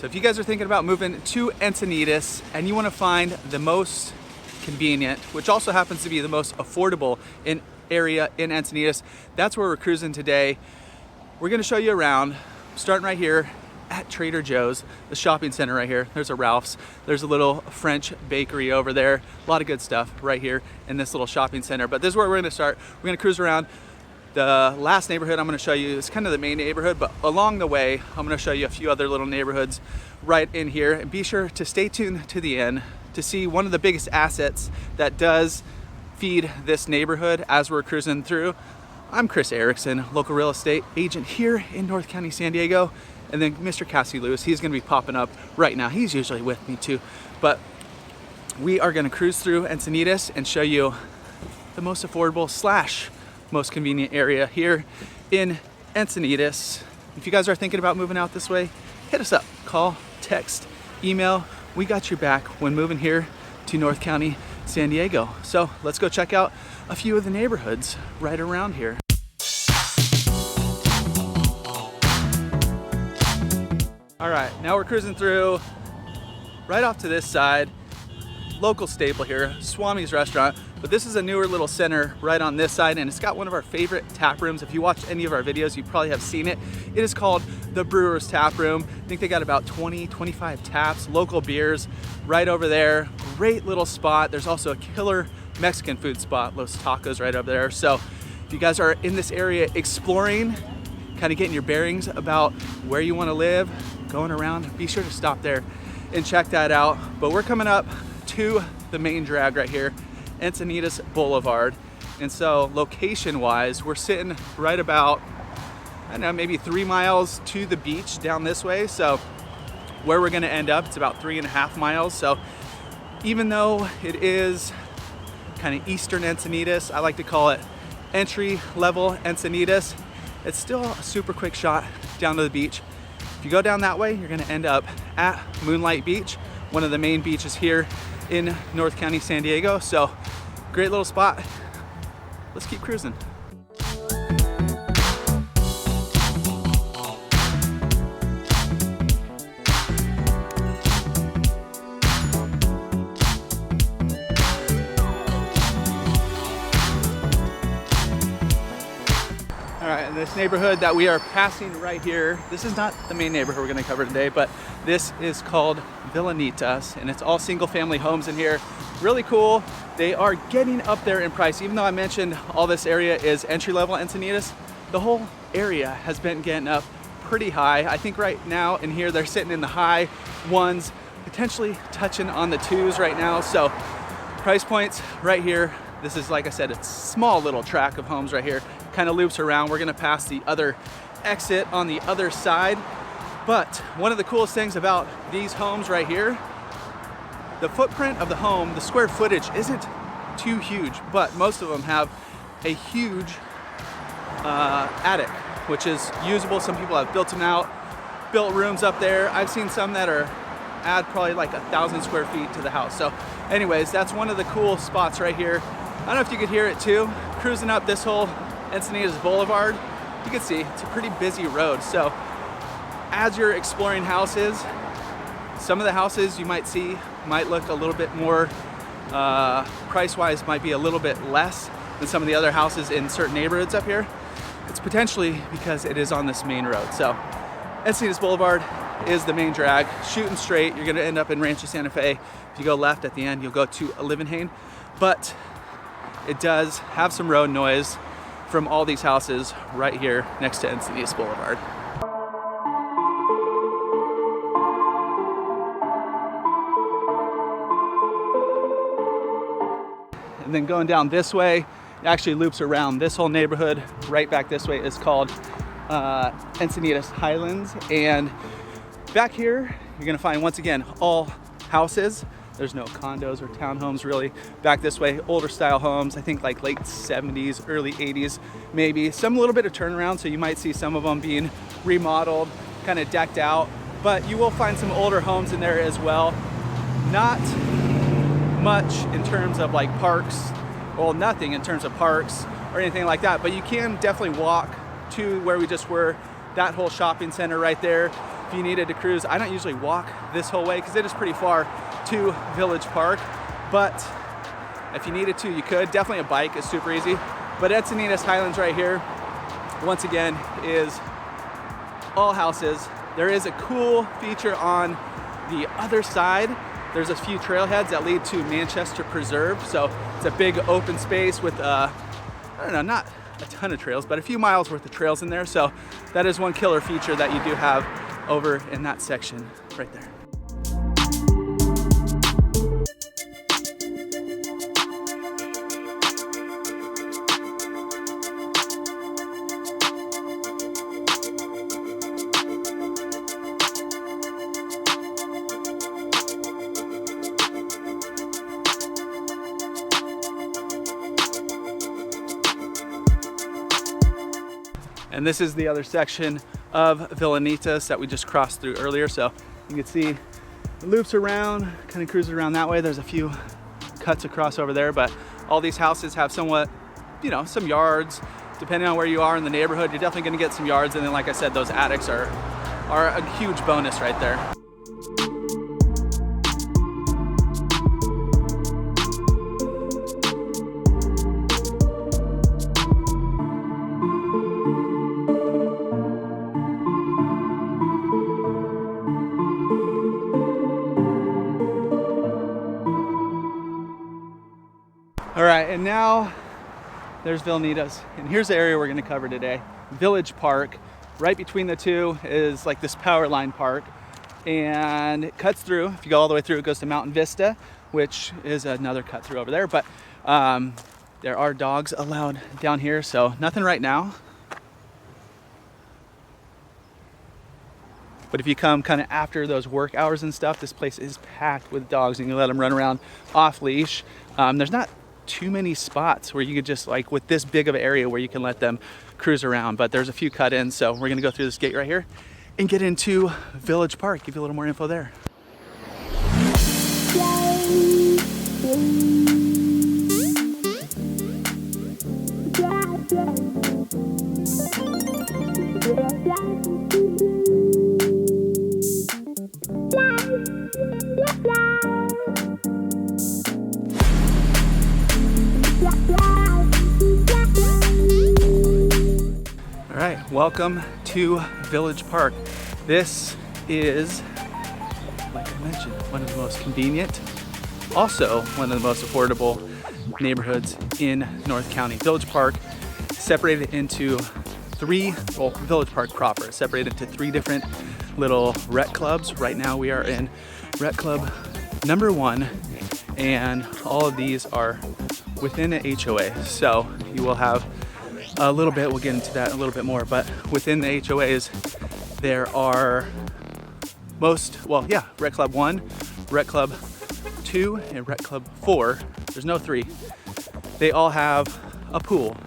So if you guys are thinking about moving to Encinitas and you want to find the most convenient, which also happens to be the most affordable area in Encinitas, that's where we're cruising today. We're going to show you around, starting right here at Trader Joe's, the shopping center right here. There's a Ralph's, there's a little French bakery over there, a lot of good stuff right here in this little shopping center. But this is where we're going to start. We're going to cruise around. The last neighborhood I'm going to show you is kind of the main neighborhood, but along the way I'm going to show you a few other little neighborhoods right in here. And be sure to stay tuned to the end to see one of the biggest assets that does feed this neighborhood as we're cruising through. I'm Chris Erickson, local real estate agent here in North County, San Diego. And then Mr. Cassidy, he's going to be popping up right now. He's usually with me too. But we are going to cruise through Encinitas and show you the most affordable / most convenient area here in Encinitas. If you guys are thinking about moving out this way, hit us up. Call, text, email. We got your back when moving here to North County, San Diego. So let's go check out a few of the neighborhoods right around here. All right, now we're cruising through right off to this side. Local staple here, Swami's Restaurant, but this is a newer little center right on this side, and it's got one of our favorite tap rooms. If you watch any of our videos, you probably have seen it. It is called the Brewer's Tap Room. I think they got about 20-25 taps, local beers right over there. Great little spot. There's also a killer Mexican food spot, Los Tacos, right over there. So if you guys are in this area exploring, kind of getting your bearings about where you want to live, going around, be sure to stop there and check that out. But we're coming up to the main drag right here, Encinitas Boulevard. And so location wise, we're sitting right about, I don't know, maybe 3 miles to the beach down this way. So where we're gonna end up, it's about 3.5 miles. So even though it is kind of eastern Encinitas, I like to call it entry level Encinitas, it's still a super quick shot down to the beach. If you go down that way, you're gonna end up at Moonlight Beach, one of the main beaches here in North County, San Diego. So great little spot. Let's keep cruising. All right, in this neighborhood that we are passing right here, this is not the main neighborhood we're gonna cover today, but this is called Encinitas, and it's all single family homes in here. Really cool. They are getting up there in price. Even though I mentioned all this area is entry level Encinitas, the whole area has been getting up pretty high. I think right now in here, they're sitting in the high ones, potentially touching on the 2s right now. So price points right here. This is, like I said, it's a small little tract of homes right here. Kind of loops around. We're gonna pass the other exit on the other side. But one of the coolest things about these homes right here, the footprint of the home, the square footage isn't too huge, but most of them have a huge attic, which is usable. Some people have built them out, built rooms up there. I've seen some that are add probably like 1,000 square feet to the house. So anyways, that's one of the cool spots right here. I don't know if you could hear it too. Cruising up this whole Encinitas Boulevard, you can see it's a pretty busy road. So as you're exploring houses, some of the houses you might see might look a little bit more, price-wise might be a little bit less than some of the other houses in certain neighborhoods up here. It's potentially because it is on this main road. So Encinitas Boulevard is the main drag. Shooting straight, you're gonna end up in Rancho Santa Fe. If you go left at the end, you'll go to Livenhain. But it does have some road noise from all these houses right here next to Encinitas Boulevard. And then going down this way, it actually loops around this whole neighborhood. Right back this way is called Encinitas Highlands. And back here, you're gonna find, once again, all houses. There's no condos or townhomes really. Back this way, older style homes, I think like late 70s, early 80s, maybe. Some a little bit of turnaround, so you might see some of them being remodeled, kind of decked out. But you will find some older homes in there as well. Not much in terms of like parks, well, nothing in terms of parks or anything like that, but you can definitely walk to where we just were, that whole shopping center right there. if you needed to cruise. I don't usually walk this whole way because it is pretty far to Village Park, but if you needed to, you could. Definitely a bike is super easy. But Encinitas Highlands right here, once again, is all houses. There is a cool feature on the other side. There's a few trailheads that lead to Manchester Preserve. So it's a big open space with, I don't know, not a ton of trails, but a few miles worth of trails in there. So that is one killer feature that you do have over in that section right there. And this is the other section of Encinitas that we just crossed through earlier. So you can see it loops around, kind of cruises around that way. There's a few cuts across over there, but all these houses have somewhat, you know, some yards. Depending on where you are in the neighborhood, you're definitely gonna get some yards. And then, like I said, those attics are a huge bonus right there. All right, and now there's Encinitas, and here's the area we're gonna cover today. Village Park. Right between the two is like this power line park, and it cuts through. If you go all the way through, it goes to Mountain Vista, which is another cut through over there. But there are dogs allowed down here, so nothing right now. But if you come kind of after those work hours and stuff, this place is packed with dogs, and you let them run around off leash. There's not too many spots where you could just, like, with this big of an area where you can let them cruise around, but there's a few cut ins. So we're gonna go through this gate right here and get into Village Park, give you a little more info there. All right, welcome to Village Park. This is, like I mentioned, one of the most convenient, also one of the most affordable neighborhoods in North County. Village Park is separated into Village Park proper is separated into three different little rec clubs. Right now we are in rec club number 1, and all of these are within an HOA. So you will have a little bit, we'll get into that a little bit more, but within the HOAs, there are Rec Club 1, Rec Club 2, and Rec Club 4. There's no 3. They all have a pool,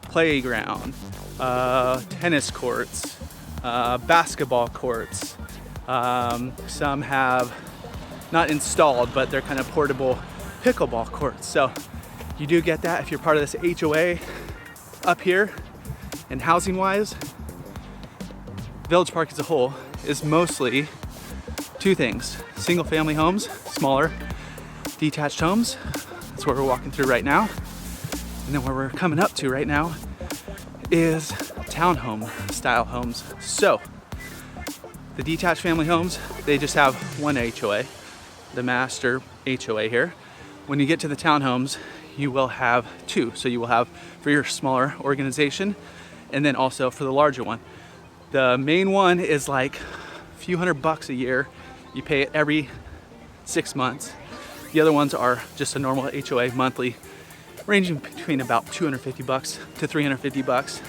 playground, tennis courts, basketball courts. Some have not installed, but they're kind of portable pickleball courts. So you do get that if you're part of this HOA up here. And housing wise, Village Park as a whole is mostly two things: single family homes, smaller detached homes. That's where we're walking through right now. And then where we're coming up to right now is townhome style homes. So the detached family homes, they just have one HOA, the master HOA here. When you get to the townhomes, you will have two. So you will have for your smaller organization, and then also for the larger one. The main one is like a few $100 a year. You pay it every 6 months. The other ones are just a normal HOA monthly, ranging between about $250 to $350.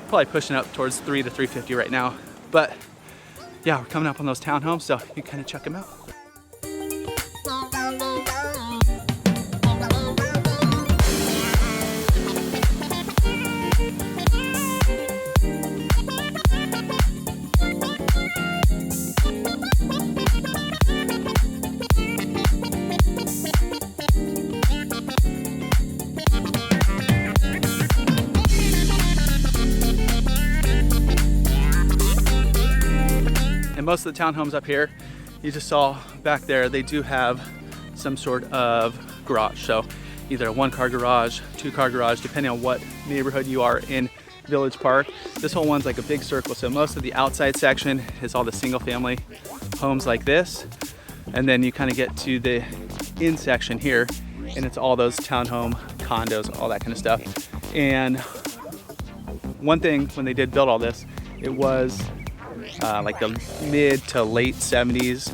Probably pushing up towards $300 to $350 right now. But yeah, we're coming up on those townhomes, so you can kind of check them out. most of the townhomes up here, you just saw back there, they do have some sort of garage. So either a 1-car garage, 2-car garage, depending on what neighborhood you are in Village Park. This whole one's like a big circle. So most of the outside section is all the single family homes like this. And then you kind of get to the in section here, and it's all those townhome condos, all that kind of stuff. And one thing, when they did build all this, it was like the mid to late 70s.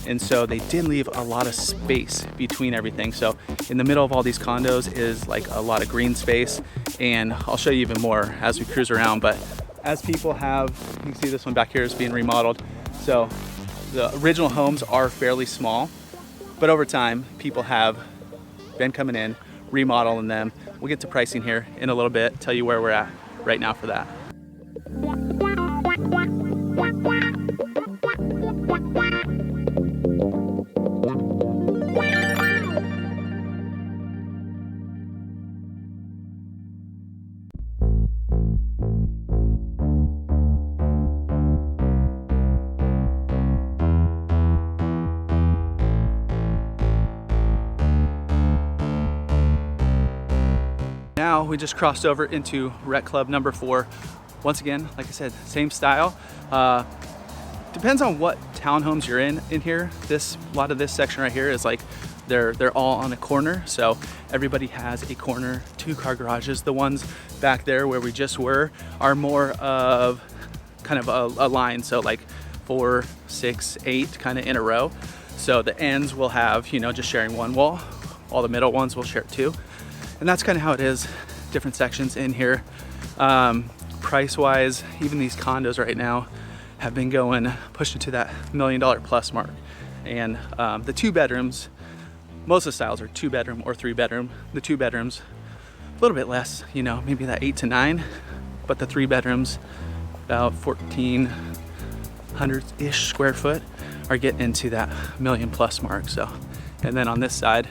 And so they did leave a lot of space between everything. So in the middle of all these condos is like a lot of green space. And I'll show you even more as we cruise around. But as people have, you can see this one back here is being remodeled. So the original homes are fairly small, but over time, people have been coming in, remodeling them. We'll get to pricing here in a little bit, tell you where we're at right now for that. Now we just crossed over into Rec Club number 4. Once again, like I said, same style. Depends on what townhomes you're in here. A lot of this section right here is like they're all on a corner, so everybody has a corner. 2-car garages. The ones back there where we just were are more of kind of a line, so like 4, 6, 8 kind of in a row. So the ends will have, you know, just sharing one wall. All the middle ones will share 2. And that's kind of how it is, different sections in here. Price-wise, even these condos right now have been pushing to that $1 million plus mark. And the 2 bedrooms, most of the styles are 2-bedroom or 3-bedroom. The 2 bedrooms, a little bit less, you know, maybe that 8 to 9, but the 3 bedrooms, about 1,400-ish square foot, are getting into that $1 million plus mark. So, and then on this side,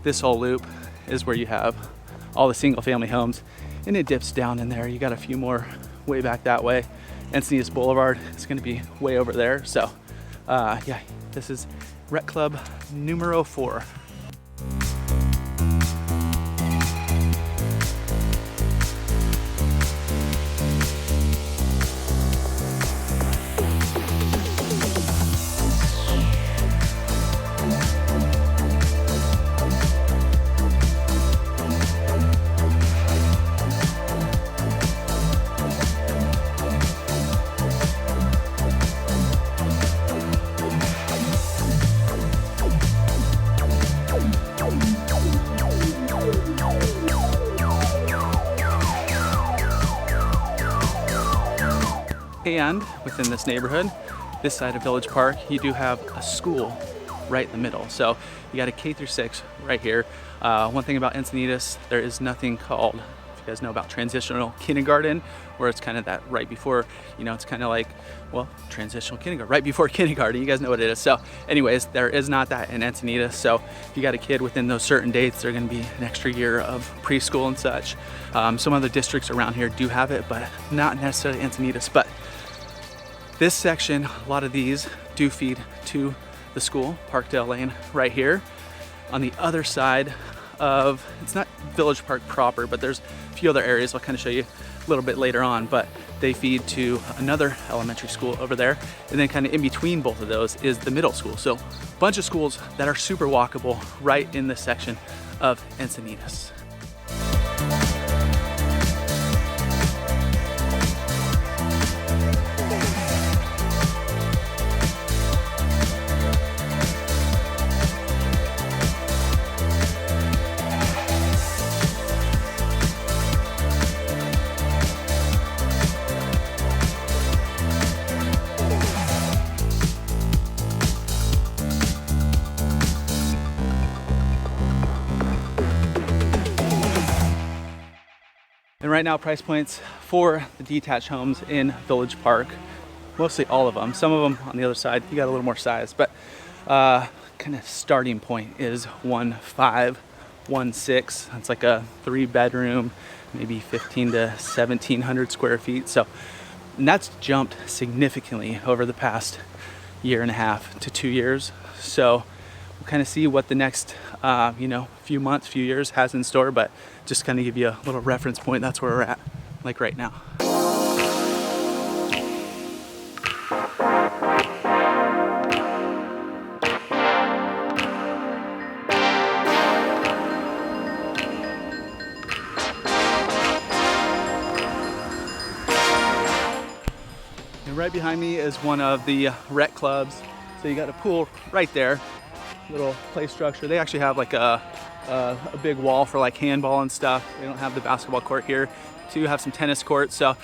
this whole loop is where you have all the single family homes, and it dips down in there. You got a few more way back that way. Encinitas Boulevard is going to be way over there. So yeah, this is Rec Club numero 4. And within this neighborhood, this side of Village Park, you do have a school right in the middle. So you got a K through 6 right here. One thing about Encinitas, there is nothing called, if you guys know about transitional kindergarten, where it's kind of that right before, you know, it's kind of like, well, transitional kindergarten, right before kindergarten. You guys know what it is. So anyways, there is not that in Encinitas. So if you got a kid within those certain dates, they're going to be an extra year of preschool and such. Some other districts around here do have it, but not necessarily Encinitas. But this section, a lot of these do feed to the school, Parkdale Lane right here. On the other side of, it's not Village Park proper, but there's a few other areas I'll kind of show you a little bit later on, but they feed to another elementary school over there. And then kind of in between both of those is the middle school. So a bunch of schools that are super walkable right in this section of Encinitas. And right now, price points for the detached homes in Village Park, mostly all of them. Some of them on the other side, you got a little more size, but kind of starting point is 1.5, 1.6. That's like a 3-bedroom, maybe 15 to 1,700 square feet. So, and that's jumped significantly over the past 1.5 to 2 years. So we'll kind of see what the next few months, few years has in store, but just kind of give you a little reference point. That's where we're at, like right now. And right behind me is one of the rec clubs. So you got a pool right there, little play structure. They actually have like a big wall for like handball and stuff. They don't have the basketball court here. So you have some tennis courts. So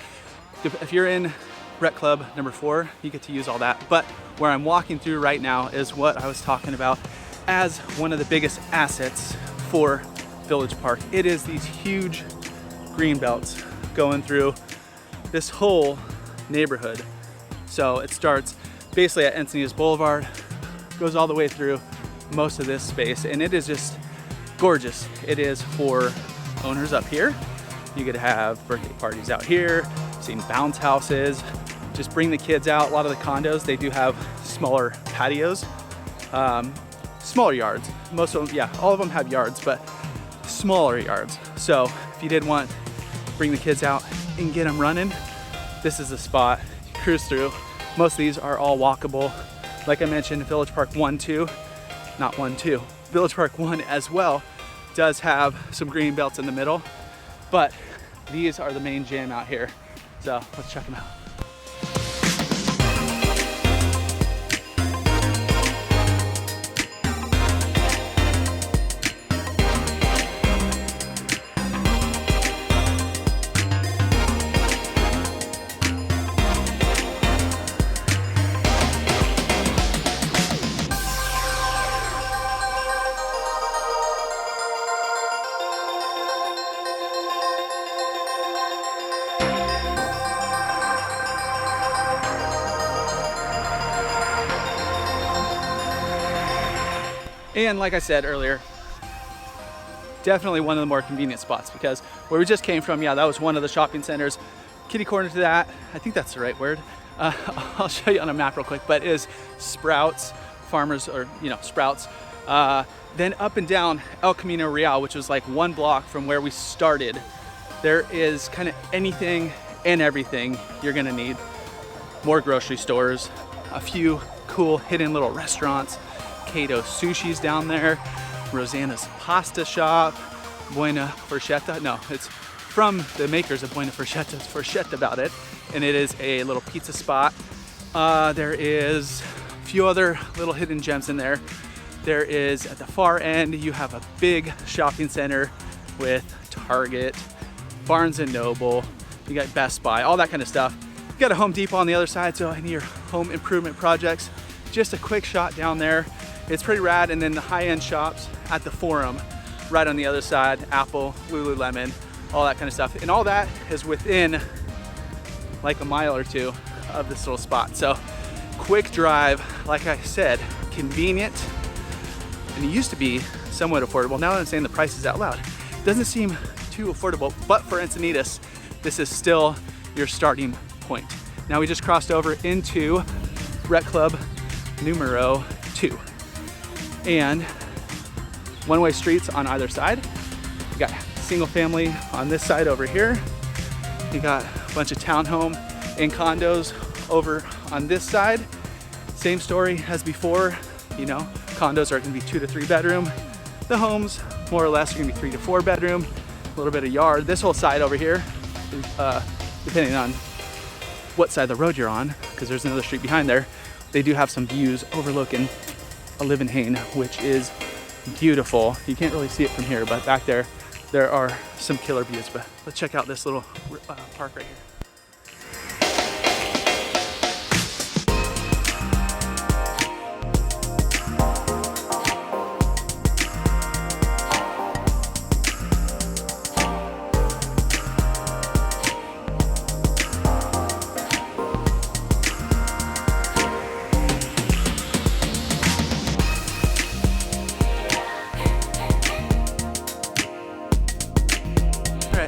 if you're in rec club number 4, you get to use all that. But where I'm walking through right now is what I was talking about as one of the biggest assets for Village Park. It is these huge greenbelts going through this whole neighborhood. So it starts basically at Encinitas Boulevard, goes all the way through most of this space, and it is just gorgeous. It is for owners up here. You could have birthday parties out here, seen bounce houses, just bring the kids out. A lot of the condos, they do have smaller patios, smaller yards. Most of them, yeah, all of them have yards, but smaller yards. So if you did want to bring the kids out and get them running, this is the spot. You cruise through. Most of these are all walkable. Like I mentioned, Village Park 1, 2, not 1, 2. Village Park 1 as well does have some green belts in the middle, but these are the main jam out here. So let's check them out. And like I said earlier, definitely one of the more convenient spots, because where we just came from, yeah, that was one of the shopping centers. Kitty corner to that, I think that's the right word. I'll show you on a map real quick, but is Sprouts, Farmers, or Sprouts. Then up and down El Camino Real, which was like 1 block from where we started. There is kind of anything and everything you're gonna need. More grocery stores, a few cool hidden little restaurants. Kato Sushi's down there, Rosanna's Pasta Shop, Buena Forchetta. No, it's from the makers of Buena Forchetta. It's Forchetta about it, and it is a little pizza spot. There is a few other little hidden gems in there. There is, at the far end, you have a big shopping center with Target, Barnes & Noble, you got Best Buy, all that kind of stuff. You got a Home Depot on the other side, so any of your home improvement projects, just a quick shot down there. It's pretty rad. And then the high-end shops at the Forum, right on the other side, Apple, Lululemon, all that kind of stuff. And all that is within like a mile or two of this little spot. So quick drive, like I said, convenient. And it used to be somewhat affordable. Now that I'm saying the prices out loud, it doesn't seem too affordable, but for Encinitas, this is still your starting point. Now we just crossed over into Rec Club numero 2. And one-way streets on either side. You got single family on this side over here. You got a bunch of townhome and condos over on this side. Same story as before. Condos are gonna be 2 to 3 bedroom. The homes, more or less, are gonna be 3 to 4 bedroom. A little bit of yard. This whole side over here, depending on what side of the road you're on, because there's another street behind there, they do have some views overlooking Olivenhain, which is beautiful. You can't really see it from here, but back there are some killer views. But let's check out this little park right here.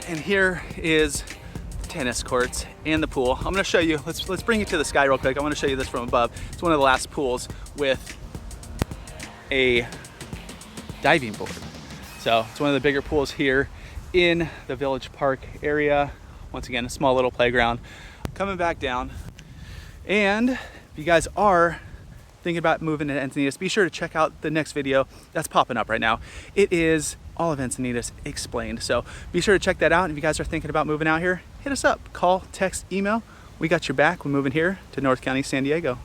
And here is the tennis courts and the pool. I'm gonna show you, let's bring you to the sky real quick. I wanna show you this from above. It's one of the last pools with a diving board. So it's one of the bigger pools here in the Village Park area. Once again, a small little playground. Coming back down. And if you guys are thinking about moving to Encinitas, be sure to check out the next video that's popping up right now. It is all of Encinitas explained. So be sure to check that out. If you guys are thinking about moving out here, hit us up. Call, text, email. We got your back. We're moving here to North County, San Diego.